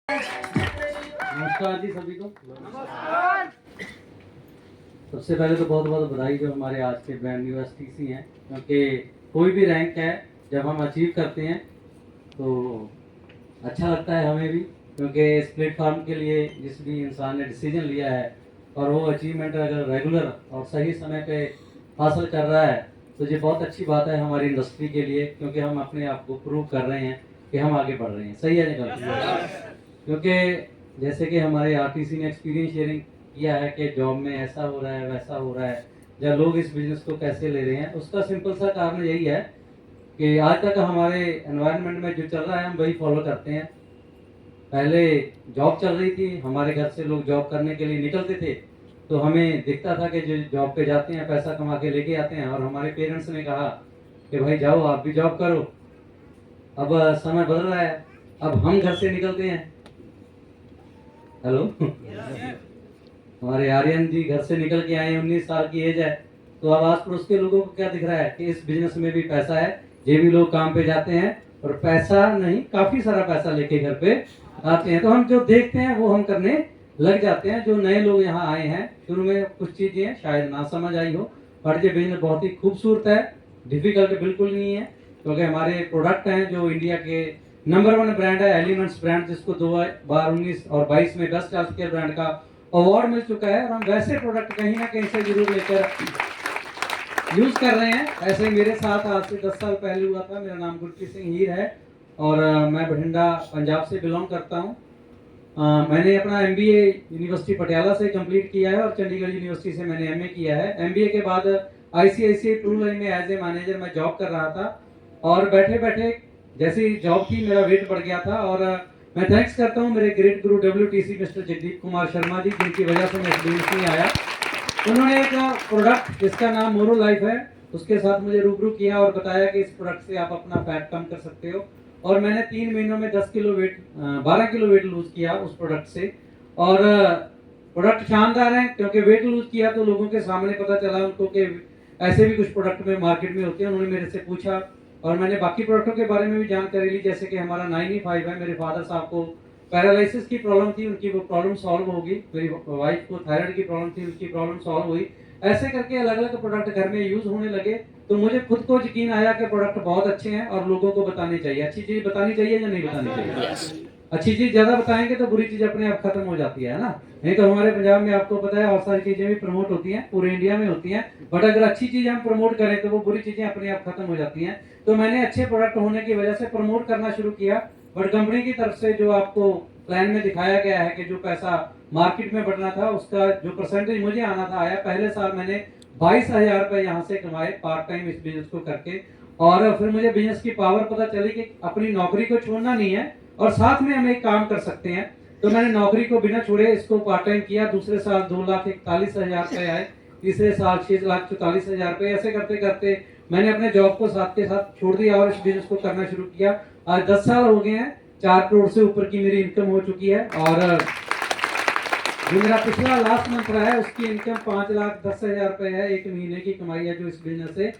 नमस्कार जी सभी को। सबसे पहले तो बहुत बहुत बधाई जो हमारे आज के ब्रांड न्यू एसटीसी हैं, क्योंकि कोई भी रैंक है जब हम अचीव करते हैं तो अच्छा लगता है हमें भी, क्योंकि इस प्लेटफॉर्म के लिए जिस भी इंसान ने डिसीजन लिया है और वो अचीवमेंट अगर रेगुलर और सही समय पे हासिल कर रहा है तो ये बहुत अच्छी बात है हमारी इंडस्ट्री के लिए, क्योंकि हम अपने आप को प्रूव कर रहे हैं कि हम आगे बढ़ रहे हैं। सही है निकल, क्योंकि जैसे कि हमारे आरटीसी ने एक्सपीरियंस शेयरिंग किया है कि जॉब में ऐसा हो रहा है वैसा हो रहा है, या लोग इस बिजनेस को कैसे ले रहे हैं, उसका सिंपल सा कारण यही है कि आज तक हमारे एनवायरनमेंट में जो चल रहा है हम वही फॉलो करते हैं। पहले जॉब चल रही थी, हमारे घर से लोग जॉब करने के लिए निकलते थे तो हमें दिखता था कि जो जॉब पे जाते हैं पैसा कमा के लेके आते हैं, और हमारे पेरेंट्स ने कहा कि भाई जाओ आप भी जॉब करो। अब समय बदल रहा है, अब हम घर से निकलते हैं। हेलो हमारे आर्यन जी घर से निकल के आए, 19 साल की एज है, तो अब आस पड़ोस के लोगों को क्या दिख रहा है कि इस बिजनेस में भी पैसा है, ये भी लोग काम पे जाते हैं और पैसा नहीं काफी सारा पैसा लेके घर पे आते हैं, तो हम जो देखते हैं वो हम करने लग जाते हैं। जो नए लोग यहाँ आए हैं शुरू में कुछ चीजें शायद ना समझ आई हो, पर ये बिजनेस बहुत ही खूबसूरत है, डिफिकल्ट बिल्कुल नहीं है, क्योंकि हमारे प्रोडक्ट हैं जो इंडिया के नंबर 1 ब्रांड है एलिमेंट्स ब्रांड, जिसको 2019 और 22 में बेस्ट हेल्थ केयर ब्रांड का अवार्ड मिल चुका है, और हम वैसे प्रोडक्ट कहीं ना कहीं से जरूर लेकर यूज कर रहे हैं। ऐसे मेरे साथ आज से 10 साल पहले हुआ था। मेरा नाम गुरप्रीत सिंह हीर है और मैं बठिंडा पंजाब से बिलोंग करता हूँ। मैंने अपना एमबीए यूनिवर्सिटी पटियाला से कंप्लीट किया है और चंडीगढ़ यूनिवर्सिटी से मैंने एमए किया है। एमबीए के बाद आईसीआईसीआई ट्रू लाइन में एज ए मैनेजर मैं जॉब कर रहा था, और बैठे बैठे जैसी जॉब थी मेरा वेट बढ़ गया था, और मैं थैंक्स करता हूँ मेरे ग्रेट गुरु WTC मिस्टर जगदीप कुमार शर्मा जी, जिनकी वजह से मैं इस बिजनेस में आया। उन्होंने एक प्रोडक्ट जिसका नाम मोरो लाइफ है उसके साथ मुझे रूबरू किया और बताया कि इस प्रोडक्ट से आप अपना फैट कम कर सकते हो, और मैंने 3 महीनों में 12 किलो वेट लूज किया उस प्रोडक्ट से। और प्रोडक्ट शानदार है, क्योंकि वेट लूज किया तो लोगों के सामने पता चला उनको कि ऐसे भी कुछ प्रोडक्ट में मार्केट में होते हैं। उन्होंने मेरे से पूछा और मैंने बाकी प्रोडक्टों के बारे में भी जानकारी ली, जैसे कि हमारा 9E5 है। मेरे फादर साहब को पैरालिसिस की प्रॉब्लम थी, उनकी वो प्रॉब्लम सॉल्व होगी। मेरी वाइफ को थायराइड की प्रॉब्लम थी, उनकी प्रॉब्लम सॉल्व हुई। ऐसे करके अलग अलग प्रोडक्ट घर में यूज होने लगे, तो मुझे खुद को यकीन आया कि प्रोडक्ट बहुत अच्छे हैं और लोगों को बतानी चाहिए। अच्छी चीज बतानी चाहिए या नहीं बतानी चाहिए? अच्छी चीज ज्यादा बताएंगे तो बुरी चीज अपने आप खत्म हो जाती है ना। नहीं तो हमारे पंजाब में आपको पता है और सारी चीजें भी प्रमोट होती हैं, पूरे इंडिया में होती हैं, बट अगर अच्छी चीज हम प्रमोट करें तो वो बुरी चीजें अपने आप खत्म हो जाती हैं। तो मैंने अच्छे प्रोडक्ट होने की वजह से प्रमोट करना शुरू किया, बट कंपनी की तरफ से जो आपको प्लान में दिखाया गया है कि जो पैसा मार्केट में बढ़ना था उसका जो परसेंटेज मुझे आना था आया। पहले साल मैंने 22,000 रुपए यहाँ से कमाए पार्ट टाइम इस बिजनेस को करके, और फिर मुझे बिजनेस की पावर पता चली कि अपनी नौकरी को छोड़ना नहीं है और साथ में हम एक काम कर सकते हैं। तो मैंने नौकरी को बिना छोड़े इसको पार्ट टाइम किया। दूसरे साल 2,41,000 रुपए आए, तीसरे साल 6,44,000 रुपए। ऐसे करते करते मैंने अपने जॉब को साथ के साथ छोड़ दिया और इस बिजनेस को करना शुरू किया। आज 10 साल हो गए हैं, 4 करोड़ से ऊपर की मेरी इनकम हो चुकी है, और जो मेरा पिछला लास्ट मंथ रहा है उसकी इनकम 5,10,000 रुपए है। एक महीने की कमाई है जो इस बिजनेस से।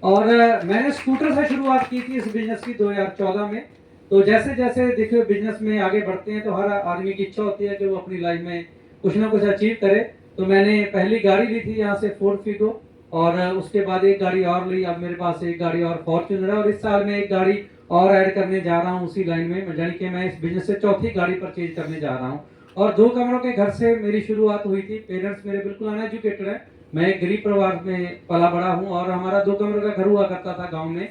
और मैंने स्कूटर से शुरुआत की थी इस बिजनेस की 2014 में। तो जैसे जैसे देखिए बिजनेस में आगे बढ़ते हैं तो हर आदमी की इच्छा होती है कि वो अपनी लाइफ में कुछ ना कुछ अचीव करे। तो मैंने पहली गाड़ी ली थी यहाँ से फोर्ड फिगो, और उसके बाद एक गाड़ी और ली। अब मेरे पास एक गाड़ी और फॉर्च्यूनर है, और इस साल मैं एक गाड़ी और ऐड करने जा रहा हूँ उसी लाइन में, यानी कि मैं इस बिजनेस से चौथी गाड़ी परचेज करने जा रहा हूँ। और 2 कमरों के घर से मेरी शुरुआत हुई थी। पेरेंट्स मेरे बिल्कुल अनएजुकेटेड है, मैं एक गरीब परिवार में पला बड़ा हूँ, और हमारा 2 कमरों का घर हुआ करता था गांव में।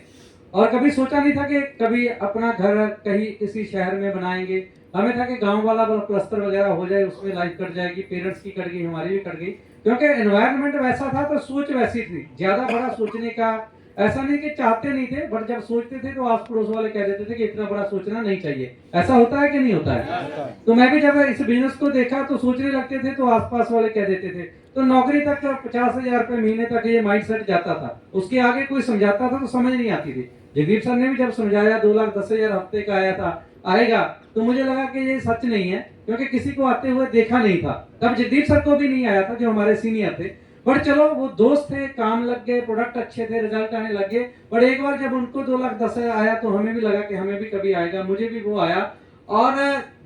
और कभी सोचा नहीं था कि कभी अपना घर कहीं किसी शहर में बनाएंगे। हमें था कि गांव वाला प्लस्तर वगैरह हो जाए, उसमें लाइफ कट जाएगी, पेरेंट्स की कट गई, हमारी भी कट गई, क्योंकि एनवायरनमेंट वैसा था तो सोच वैसी थी। ज्यादा बड़ा सोचने का ऐसा नहीं कि चाहते नहीं थे, बट जब सोचते थे तो आस पड़ोस वाले कह देते थे कि इतना बड़ा सोचना नहीं चाहिए। ऐसा होता है कि नहीं होता है? तो मैं भी जब इस बिजनेस को देखा तो सोचने लगते थे तो आसपास वाले कह देते थे। तो नौकरी तक 50,000 रुपए महीने तक ये माइंड सेट जाता था, उसके आगे कोई समझाता था तो समझ नहीं आती थी। जगदीप सर ने भी जब समझाया 2,10,000 हफ्ते का आया था आएगा, तो मुझे लगा कि ये सच नहीं है, क्योंकि किसी को आते हुए देखा नहीं था। तब जगदीप सर को भी नहीं आया था जो हमारे सीनियर थे, पर चलो वो दोस्त थे, काम लग गए, प्रोडक्ट अच्छे थे, रिजल्ट आने लग गए। पर एक बार जब उनको 2,10,000 आया तो हमें भी लगा कि हमें भी कभी आएगा। मुझे भी वो आया, और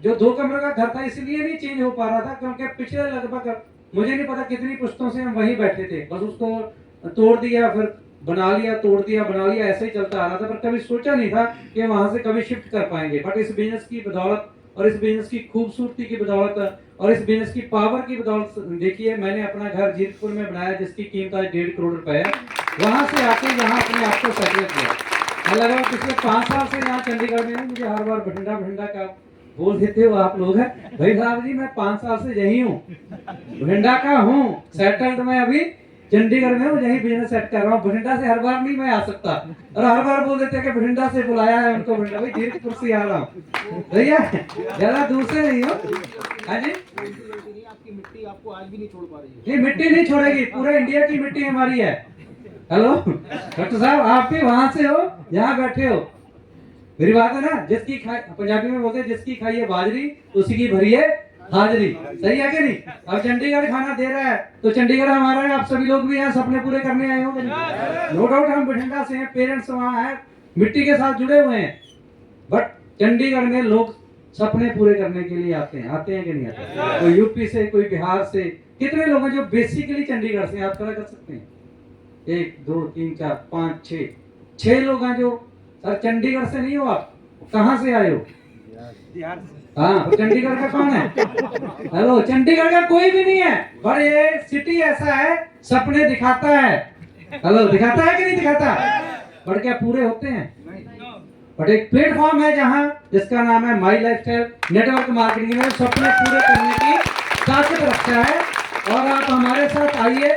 जो 2 कमरे का घर था इसलिए नहीं चेंज हो पा रहा था क्योंकि पिछले लगभग मुझे नहीं पता कितनी पुश्तों से हम वहीं बैठे थे, बस उसको तोड़ दिया फिर बना लिया, तोड़ दिया बना लिया, ऐसे ही चलता आ रहा था। पर कभी सोचा नहीं था कि वहां से कभी शिफ्ट कर पाएंगे। बट इस बिजनेस की बदौलत और इस बिजनेस की खूबसूरती की बदौलत और इस बिजनेस की पावर की बदौलत देखिए मैंने अपना घर जीतपुर में बनाया जिसकी कीमत आज 1.5 करोड़ रुपए है। वहां से आके यहाँ अपने आप को सेटल किया। मैं लगा पिछले 5 साल से यहाँ चंडीगढ़ में हूँ। मुझे हर बार बठिंडा बठिंडा का बोल देते हो आप लोग, है भाई साहब जी मैं 5 साल से यही हूँ, बठिंडा का हूँ, सेटल्ड मैं अभी चंडीगढ़ में हूँ, यही बिजनेस सेट कर रहा हूँ। बठिंडा से हर बार नहीं मैं आ सकता और हर बार बोल देते हैं कि बठिंडा से बुलाया है उनको, बठिंडा भाई जीतपुर से आ रहा हूँ भैया, ज्यादा दूर से नहीं हो। हाँ जी, आपकी मिट्टी आपको आज भी नहीं छोड़ पा रही है। ये मिट्टी नहीं छोड़ेगी, पूरे इंडिया की मिट्टी हमारी है। हेलो डॉक्टर साहब, आप भी वहां से हो, यहाँ बैठे हो, मेरी बात है ना। जिसकी खाई, पंजाबी में बोलते हैं जिसकी खाई है बाजरी उसी की भरी है हाजरी, सही है कि नहीं। अब चंडीगढ़ खाना दे रहा है तो चंडीगढ़ हमारा है, आप सभी लोग भी यहाँ सपने पूरे करने आए होंगे। नो डाउट हम बठिंडा से हैं, पेरेंट्स वहाँ हैं, मिट्टी के साथ जुड़े हुए हैं, बट चंडीगढ़ में लोग सपने पूरे करने के लिए आते हैं कि नहीं आते। कोई यूपी से, कोई बिहार से, कितने लोग हैं जो बेसिकली चंडीगढ़ से, आप खड़ा कर सकते हैं 1 2 3 4 5 6 लोग हैं जो सर चंडीगढ़ से नहीं हो, आप कहाँ से आए हो? हाँ, तो चंडीगढ़ का कौन है? हेलो, चंडीगढ़ का कोई भी नहीं है, पर ये सिटी ऐसा है सपने दिखाता है। हेलो, दिखाता है कि नहीं दिखाता? पर क्या पूरे होते हैं? बट एक प्लेटफॉर्म है जहां जिसका नाम है माई लाइफस्टाइल नेटवर्क मार्केटिंग में सपने पूरे करने की ताकत रखता है। और आप हमारे साथ आइए,